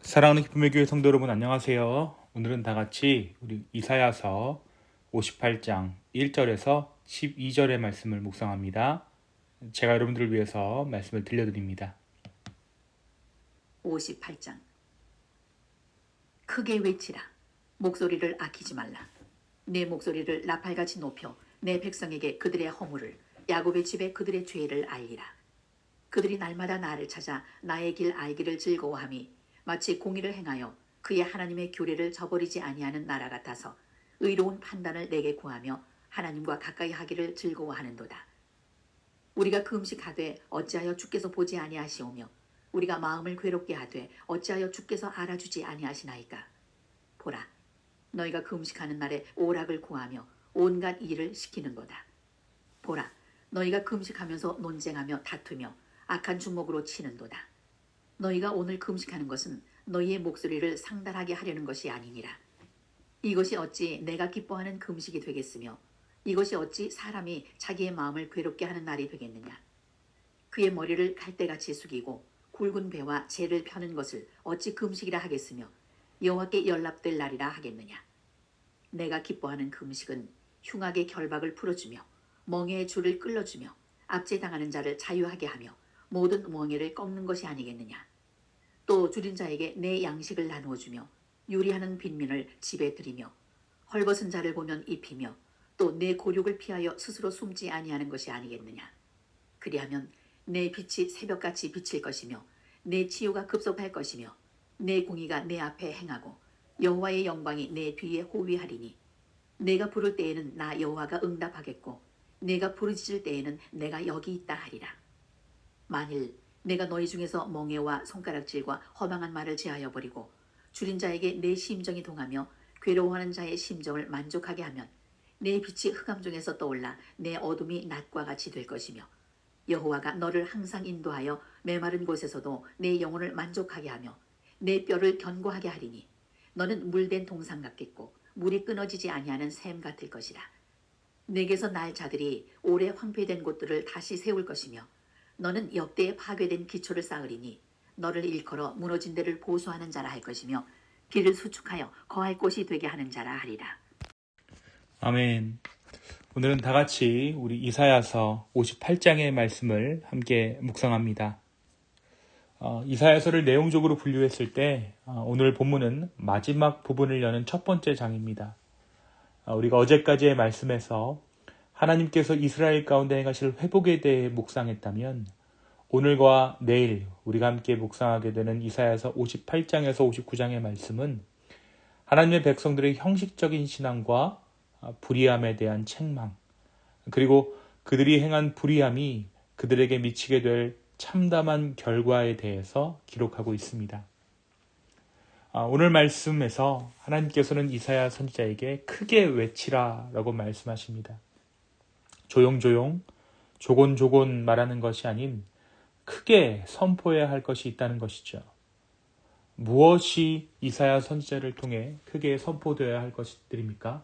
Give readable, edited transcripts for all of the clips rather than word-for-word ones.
사랑하는 기쁨의 교회 성도 여러분 안녕하세요. 오늘은 다 같이 우리 이사야서 58장 1절에서 12절의 말씀을 묵상합니다. 제가 여러분들을 위해서 말씀을 들려드립니다. 58장. 크게 외치라. 목소리를 아끼지 말라. 내 목소리를 나팔같이 높여 내 백성에게 그들의 허물을, 야곱의 집에 그들의 죄를 알리라. 그들이 날마다 나를 찾아 나의 길 알기를 즐거워함이 마치 공의를 행하여 그의 하나님의 규례를 저버리지 아니하는 나라 같아서 의로운 판단을 내게 구하며 하나님과 가까이 하기를 즐거워하는도다. 우리가 금식하되 어찌하여 주께서 보지 아니하시오며 우리가 마음을 괴롭게 하되 어찌하여 주께서 알아주지 아니하시나이까. 보라, 너희가 금식하는 날에 오락을 구하며 온갖 일을 시키는도다. 보라, 너희가 금식하면서 논쟁하며 다투며 악한 주먹으로 치는도다. 너희가 오늘 금식하는 것은 너희의 목소리를 상달하게 하려는 것이 아니니라. 이것이 어찌 내가 기뻐하는 금식이 되겠으며 이것이 어찌 사람이 자기의 마음을 괴롭게 하는 날이 되겠느냐. 그의 머리를 갈대같이 숙이고 굵은 배와 재를 펴는 것을 어찌 금식이라 하겠으며 여호와께 연락될 날이라 하겠느냐. 내가 기뻐하는 금식은 흉악의 결박을 풀어주며 멍에의 줄을 끌어주며 압제당하는 자를 자유하게 하며 모든 멍에를 꺾는 것이 아니겠느냐. 또 줄인 자에게 내 양식을 나누어 주며 유리하는 빈민을 집에 들이며 헐벗은 자를 보면 입히며 또 내 고륙을 피하여 스스로 숨지 아니하는 것이 아니겠느냐. 그리하면 내 빛이 새벽같이 비칠 것이며 내 치유가 급속할 것이며 내 공의가 내 앞에 행하고 여호와의 영광이 내 뒤에 호위하리니 내가 부를 때에는 나 여호와가 응답하겠고 내가 부르짖을 때에는 내가 여기 있다 하리라. 만일 내가 너희 중에서 멍에와 손가락질과 허망한 말을 제하여 버리고 줄인 자에게 내 심정이 동하며 괴로워하는 자의 심정을 만족하게 하면 내 빛이 흑암 중에서 떠올라 내 어둠이 낮과 같이 될 것이며 여호와가 너를 항상 인도하여 메마른 곳에서도 내 영혼을 만족하게 하며 내 뼈를 견고하게 하리니 너는 물된 동상 같겠고 물이 끊어지지 아니하는 샘 같을 것이라. 내게서 날 자들이 오래 황폐된 곳들을 다시 세울 것이며 너는 역대에 파괴된 기초를 쌓으리니 너를 일컬어 무너진 데를 보수하는 자라 할 것이며 길을 수축하여 거할 곳이 되게 하는 자라 하리라. 아멘. 오늘은 다 같이 우리 이사야서 58장의 말씀을 함께 묵상합니다. 이사야서를 내용적으로 분류했을 때 오늘 본문은 마지막 부분을 여는 첫 번째 장입니다. 우리가 어제까지의 말씀에서 하나님께서 이스라엘 가운데 행하실 회복에 대해 묵상했다면 오늘과 내일 우리가 함께 묵상하게 되는 이사야서 58장에서 59장의 말씀은 하나님의 백성들의 형식적인 신앙과 불의함에 대한 책망, 그리고 그들이 행한 불의함이 그들에게 미치게 될 참담한 결과에 대해서 기록하고 있습니다. 오늘 말씀에서 하나님께서는 이사야 선지자에게 크게 외치라 라고 말씀하십니다. 조용조용, 조곤조곤 말하는 것이 아닌 크게 선포해야 할 것이 있다는 것이죠. 무엇이 이사야 선지자를 통해 크게 선포되어야 할 것들입니까?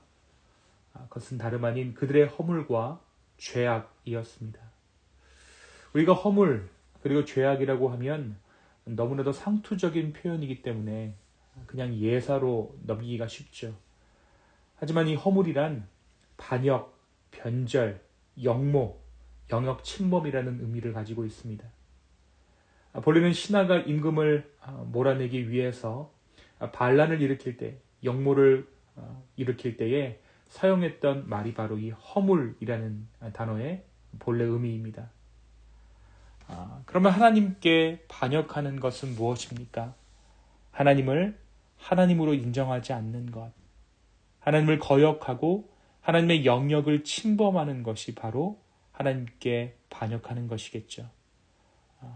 그것은 다름 아닌 그들의 허물과 죄악이었습니다. 우리가 허물 그리고 죄악이라고 하면 너무나도 상투적인 표현이기 때문에 그냥 예사로 넘기기가 쉽죠. 하지만 이 허물이란 반역, 변절, 역모, 영역 침범이라는 의미를 가지고 있습니다. 본래는 신하가 임금을 몰아내기 위해서 반란을 일으킬 때, 역모를 일으킬 때에 사용했던 말이 바로 이 허물이라는 단어의 본래 의미입니다. 그러면 하나님께 반역하는 것은 무엇입니까? 하나님을 하나님으로 인정하지 않는 것, 하나님을 거역하고 하나님의 영역을 침범하는 것이 바로 하나님께 반역하는 것이겠죠.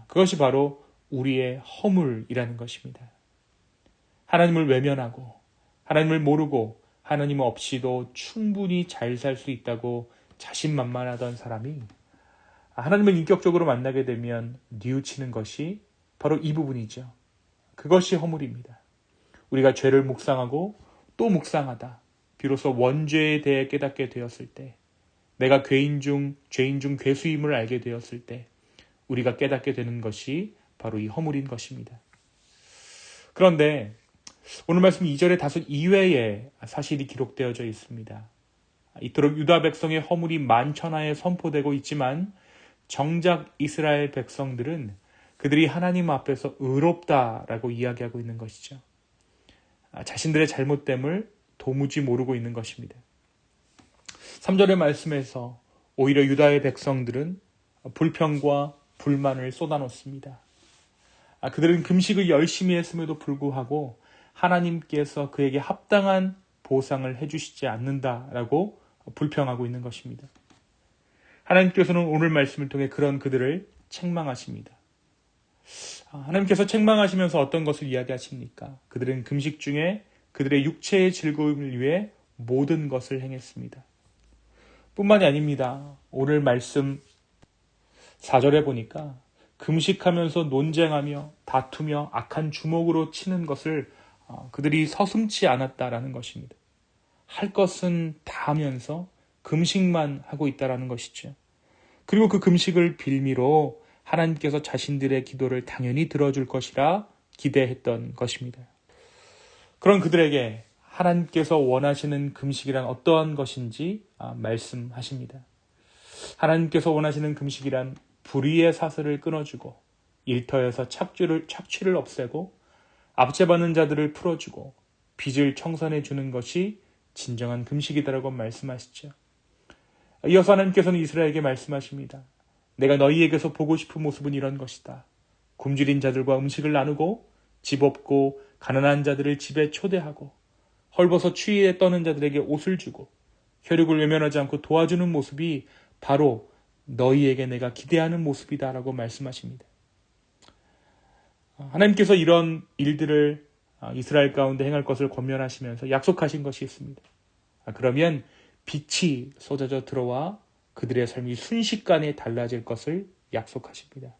그것이 바로 우리의 허물이라는 것입니다. 하나님을 외면하고 하나님을 모르고 하나님 없이도 충분히 잘 살 수 있다고 자신만만하던 사람이 하나님을 인격적으로 만나게 되면 뉘우치는 것이 바로 이 부분이죠. 그것이 허물입니다. 우리가 죄를 묵상하고 또 묵상하다 비로소 원죄에 대해 깨닫게 되었을 때, 내가 죄인 중 괴수임을 알게 되었을 때 우리가 깨닫게 되는 것이 바로 이 허물인 것입니다. 그런데 오늘 말씀 2절에 다소 이외의 사실이 기록되어져 있습니다. 이토록 유다 백성의 허물이 만천하에 선포되고 있지만 정작 이스라엘 백성들은 그들이 하나님 앞에서 의롭다라고 이야기하고 있는 것이죠. 자신들의 잘못됨을 도무지 모르고 있는 것입니다. 3절의 말씀에서 오히려 유다의 백성들은 불평과 불만을 쏟아놓습니다. 그들은 금식을 열심히 했음에도 불구하고 하나님께서 그에게 합당한 보상을 해주시지 않는다라고 불평하고 있는 것입니다. 하나님께서는 오늘 말씀을 통해 그런 그들을 책망하십니다. 하나님께서 책망하시면서 어떤 것을 이야기하십니까? 그들은 금식 중에 그들의 육체의 즐거움을 위해 모든 것을 행했습니다. 뿐만이 아닙니다. 오늘 말씀 4절에 보니까 금식하면서 논쟁하며 다투며 악한 주먹으로 치는 것을 그들이 서슴지 않았다라는 것입니다. 할 것은 다 하면서 금식만 하고 있다라는 것이죠. 그리고 그 금식을 빌미로 하나님께서 자신들의 기도를 당연히 들어줄 것이라 기대했던 것입니다. 그런 그들에게 하나님께서 원하시는 금식이란 어떠한 것인지 말씀하십니다. 하나님께서 원하시는 금식이란 불의의 사슬을 끊어주고 일터에서 착취를 없애고 압제받는 자들을 풀어주고 빚을 청산해 주는 것이 진정한 금식이다라고 말씀하시죠. 이어서 하나님께서는 이스라엘에게 말씀하십니다. 내가 너희에게서 보고 싶은 모습은 이런 것이다. 굶주린 자들과 음식을 나누고 집 없고 가난한 자들을 집에 초대하고 헐벗어 추위에 떠는 자들에게 옷을 주고 혈육을 외면하지 않고 도와주는 모습이 바로 너희에게 내가 기대하는 모습이다라고 말씀하십니다. 하나님께서 이런 일들을 이스라엘 가운데 행할 것을 권면하시면서 약속하신 것이 있습니다. 그러면 빛이 쏟아져 들어와 그들의 삶이 순식간에 달라질 것을 약속하십니다.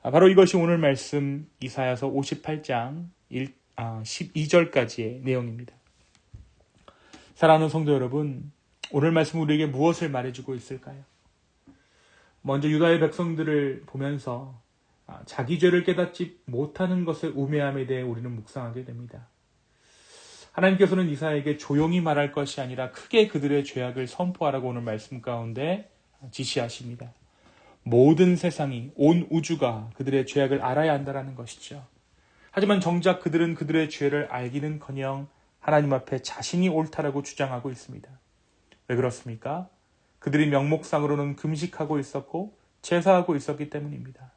바로 이것이 오늘 말씀 이사야서 58장 12절까지의 내용입니다. 사랑하는 성도 여러분, 오늘 말씀 우리에게 무엇을 말해주고 있을까요? 먼저 유다의 백성들을 보면서 자기 죄를 깨닫지 못하는 것의 우매함에 대해 우리는 묵상하게 됩니다. 하나님께서는 이사야에게 조용히 말할 것이 아니라 크게 그들의 죄악을 선포하라고 오늘 말씀 가운데 지시하십니다. 모든 세상이, 온 우주가 그들의 죄악을 알아야 한다는 것이죠. 하지만 정작 그들은 그들의 죄를 알기는커녕 하나님 앞에 자신이 옳다라고 주장하고 있습니다. 왜 그렇습니까? 그들이 명목상으로는 금식하고 있었고 제사하고 있었기 때문입니다.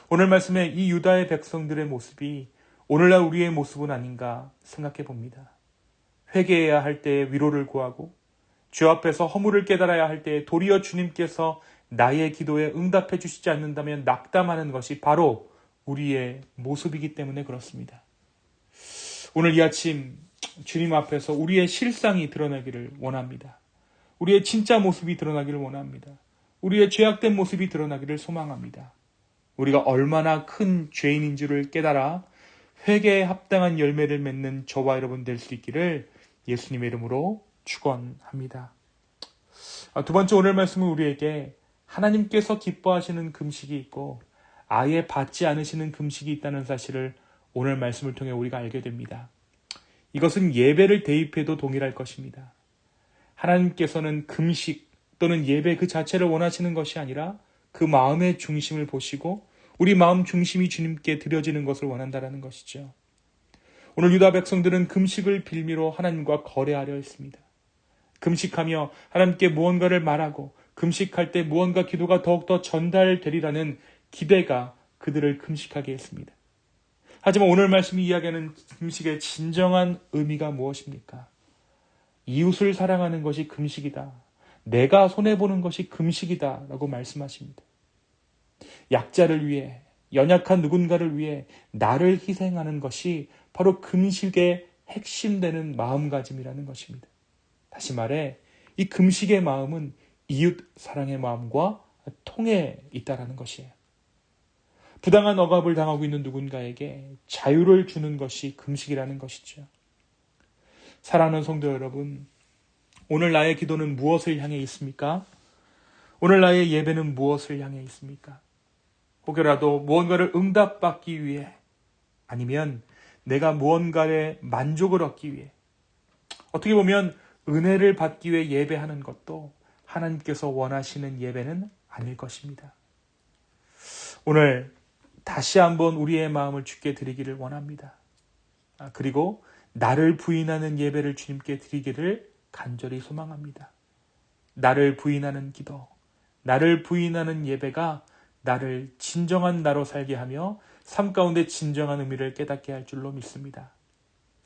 오늘 말씀에 이 유다의 백성들의 모습이 오늘날 우리의 모습은 아닌가 생각해 봅니다. 회개해야 할 때에 위로를 구하고 죄 앞에서 허물을 깨달아야 할 때에 도리어 주님께서 나의 기도에 응답해 주시지 않는다면 낙담하는 것이 바로 우리의 모습이기 때문에 그렇습니다. 오늘 이 아침 주님 앞에서 우리의 실상이 드러나기를 원합니다. 우리의 진짜 모습이 드러나기를 원합니다. 우리의 죄악된 모습이 드러나기를 소망합니다. 우리가 얼마나 큰 죄인인 줄을 깨달아 회개에 합당한 열매를 맺는 저와 여러분 될 수 있기를 예수님의 이름으로 축원합니다. 두 번째 오늘 말씀은 우리에게 하나님께서 기뻐하시는 금식이 있고 아예 받지 않으시는 금식이 있다는 사실을 오늘 말씀을 통해 우리가 알게 됩니다. 이것은 예배를 대입해도 동일할 것입니다. 하나님께서는 금식 또는 예배 그 자체를 원하시는 것이 아니라 그 마음의 중심을 보시고 우리 마음 중심이 주님께 드려지는 것을 원한다는 것이죠. 오늘 유다 백성들은 금식을 빌미로 하나님과 거래하려 했습니다. 금식하며 하나님께 무언가를 말하고 금식할 때 무언가 기도가 더욱더 전달되리라는 기대가 그들을 금식하게 했습니다. 하지만 오늘 말씀이 이야기하는 금식의 진정한 의미가 무엇입니까? 이웃을 사랑하는 것이 금식이다. 내가 손해보는 것이 금식이다 라고 말씀하십니다. 약자를 위해, 연약한 누군가를 위해 나를 희생하는 것이 바로 금식의 핵심되는 마음가짐이라는 것입니다. 다시 말해 이 금식의 마음은 이웃 사랑의 마음과 통해 있다라는 것이에요. 부당한 억압을 당하고 있는 누군가에게 자유를 주는 것이 금식이라는 것이죠. 사랑하는 성도 여러분, 오늘 나의 기도는 무엇을 향해 있습니까? 오늘 나의 예배는 무엇을 향해 있습니까? 혹여라도 무언가를 응답받기 위해 아니면 내가 무언가의 만족을 얻기 위해, 어떻게 보면 은혜를 받기 위해 예배하는 것도 하나님께서 원하시는 예배는 아닐 것입니다. 오늘 다시 한번 우리의 마음을 주께 드리기를 원합니다. 그리고 나를 부인하는 예배를 주님께 드리기를 간절히 소망합니다. 나를 부인하는 기도, 나를 부인하는 예배가 나를 진정한 나로 살게 하며 삶 가운데 진정한 의미를 깨닫게 할 줄로 믿습니다.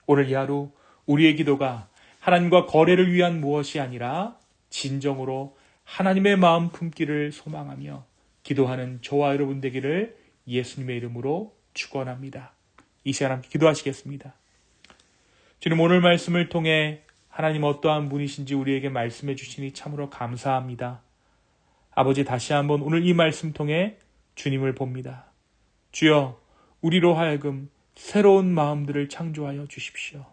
오늘 이 하루 우리의 기도가 하나님과 거래를 위한 무엇이 아니라 진정으로 하나님의 마음 품기를 소망하며 기도하는 저와 여러분 되기를 예수님의 이름으로 축원합니다. 이 시간 함께 기도하시겠습니다. 주님, 오늘 말씀을 통해 하나님 어떠한 분이신지 우리에게 말씀해 주시니 참으로 감사합니다. 아버지, 다시 한번 오늘 이 말씀 통해 주님을 봅니다. 주여, 우리로 하여금 새로운 마음들을 창조하여 주십시오.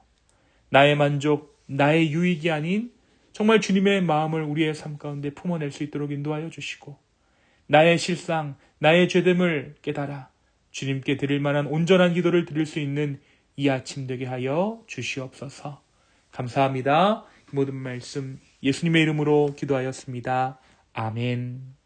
나의 만족, 나의 유익이 아닌 정말 주님의 마음을 우리의 삶 가운데 품어낼 수 있도록 인도하여 주시고, 나의 실상, 나의 죄됨을 깨달아 주님께 드릴 만한 온전한 기도를 드릴 수 있는 이 아침 되게 하여 주시옵소서. 감사합니다. 모든 말씀 예수님의 이름으로 기도하였습니다. 아멘.